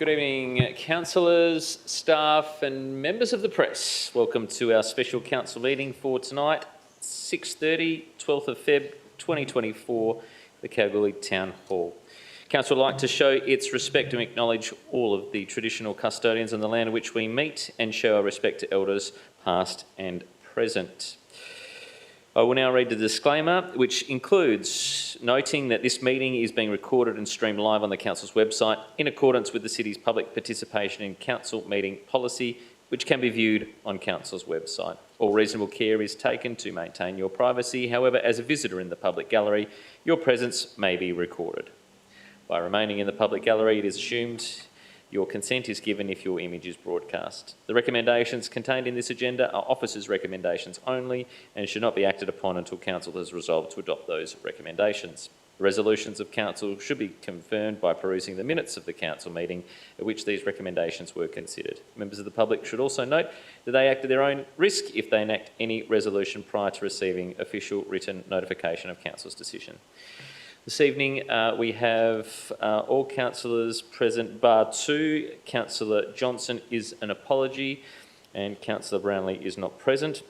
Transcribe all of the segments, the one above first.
Good evening, councillors, staff and members of the press. Welcome to our special council meeting for tonight, 6:30, 12th of Feb 2024, the Kalgoorlie Town Hall. Council would like to show its respect and acknowledge all of the traditional custodians on the land on which we meet and show our respect to elders past and present. I will now read the disclaimer, which includes noting that this meeting is being recorded and streamed live on the Council's website in accordance with the City's public participation in Council meeting policy, which can be viewed on Council's website. All reasonable care is taken to maintain your privacy. However, as a visitor in the public gallery, your presence may be recorded. By remaining in the public gallery, it is assumed your consent is given if your image is broadcast. The recommendations contained in this agenda are officers' recommendations only and should not be acted upon until Council has resolved to adopt those recommendations. The resolutions of Council should be confirmed by perusing the minutes of the Council meeting at which these recommendations were considered. Members of the public should also note that they act at their own risk if they enact any resolution prior to receiving official written notification of Council's decision. This evening we have all councillors present bar two. Councillor Johnson is an apology and Councillor Brownlee is not present.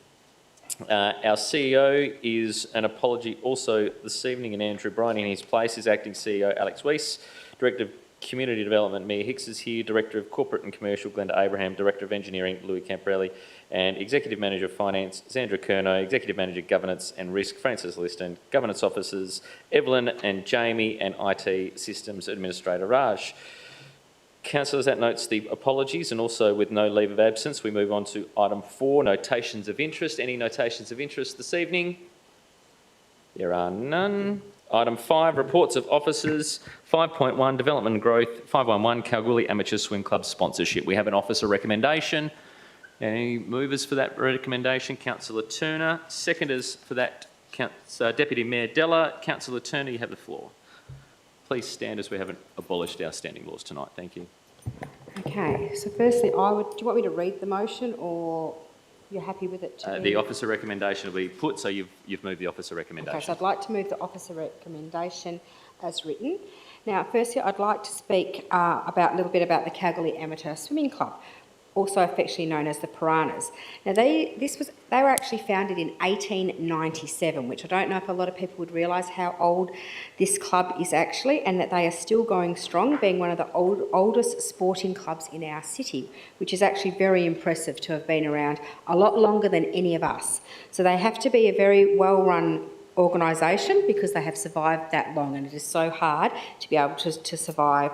Our CEO is an apology also this evening, and Andrew Bryan in his place is Acting CEO Alex Weiss, Director of Community Development Mia Hicks is here, Director of Corporate and Commercial Glenda Abraham, Director of Engineering Louis Camparelli, and Executive Manager of Finance Sandra Curnow, Executive Manager Governance and Risk Francis Liston, Governance Officers Evelyn and Jamie, and IT Systems Administrator Raj. Councillors, that notes the apologies, and also with no leave of absence, we move on to item 4, notations of interest. Any notations of interest this evening? There are none. Item 5, reports of officers. 5.1, development and growth. 511, Kalgoorlie Amateur Swim Club sponsorship. We have an officer recommendation. Any movers for that recommendation? Councillor Turner. Seconders for that, Deputy Mayor Della. Councillor Turner, you have the floor. Please stand as we haven't abolished our standing laws tonight. Thank you. Okay, so firstly, do you want me to read the motion, or you're happy with it? The officer recommendation will be put, so you've moved the officer recommendation. Okay, so I'd like to move the officer recommendation as written. Now, firstly, I'd like to speak a little bit about the Kalgoorlie Amateur Swimming Club, also affectionately known as the Piranhas. Now, they were actually founded in 1897, which I don't know if a lot of people would realise how old this club is actually, and that they are still going strong, being one of the oldest sporting clubs in our city, which is actually very impressive to have been around a lot longer than any of us. So they have to be a very well-run organisation because they have survived that long, and it is so hard to be able to survive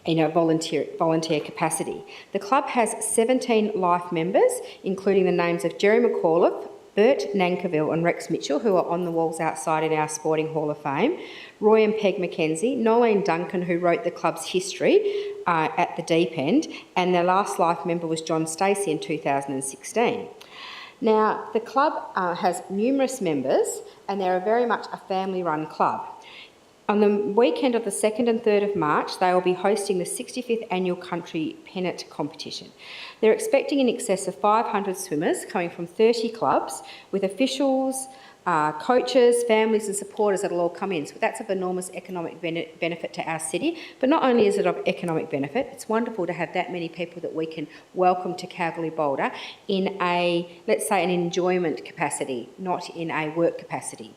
in a volunteer capacity. The club has 17 life members, including the names of Jerry McAuliffe, Bert Nankerville and Rex Mitchell, who are on the walls outside in our Sporting Hall of Fame, Roy and Peg McKenzie, Nolene Duncan, who wrote the club's history at the deep end, and their last life member was John Stacey in 2016. Now, the club has numerous members, and they're very much a family-run club. On the weekend of the 2nd and 3rd of March, they will be hosting the 65th Annual Country Pennant Competition. They're expecting in excess of 500 swimmers coming from 30 clubs, with officials, coaches, families and supporters that will all come in. So that's of enormous economic benefit to our city. But not only is it of economic benefit, it's wonderful to have that many people that we can welcome to Kalgoorlie-Boulder in let's say, an enjoyment capacity, not in a work capacity.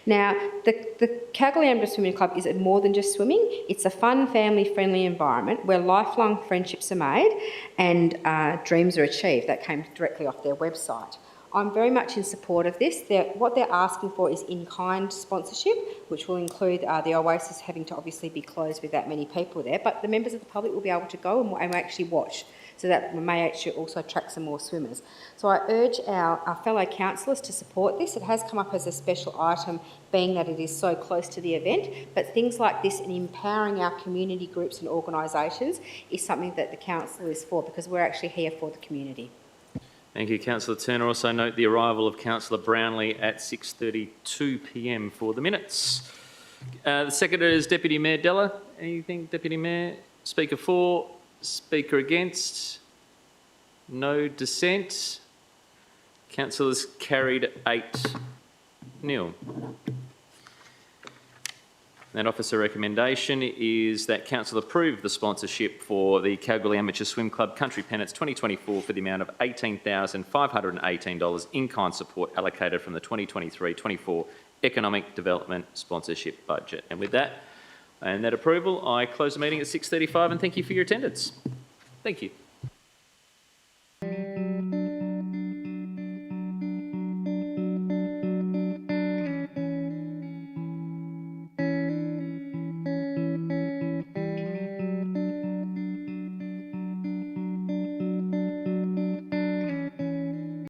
Now, the Kalgoorlie Amateur Swimming Club is more than just swimming. It's a fun, family-friendly environment where lifelong friendships are made and dreams are achieved. That came directly off their website. I'm very much in support of this. What they're asking for is in-kind sponsorship, which will include the Oasis having to obviously be closed with that many people there, but the members of the public will be able to go and actually watch. So that may actually also attract some more swimmers. So I urge our fellow councillors to support this. It has come up as a special item, being that it is so close to the event, but things like this and empowering our community groups and organisations is something that the council is for, because we're actually here for the community. Thank you, Councillor Turner. Also note the arrival of Councillor Brownlee at 6:32 p.m. for the minutes. The seconder is Deputy Mayor Della. Anything, Deputy Mayor? Speaker for? Speaker against? No dissent? Councillors carried 8-0. That officer recommendation is that council approve the sponsorship for the Kalgoorlie Amateur Swim Club Country Pennants 2024 for the amount of $18,518 in-kind support allocated from the 2023-24 Economic Development Sponsorship Budget. And with that, and that approval, I close the meeting at 6:35 and thank you for your attendance. Thank you.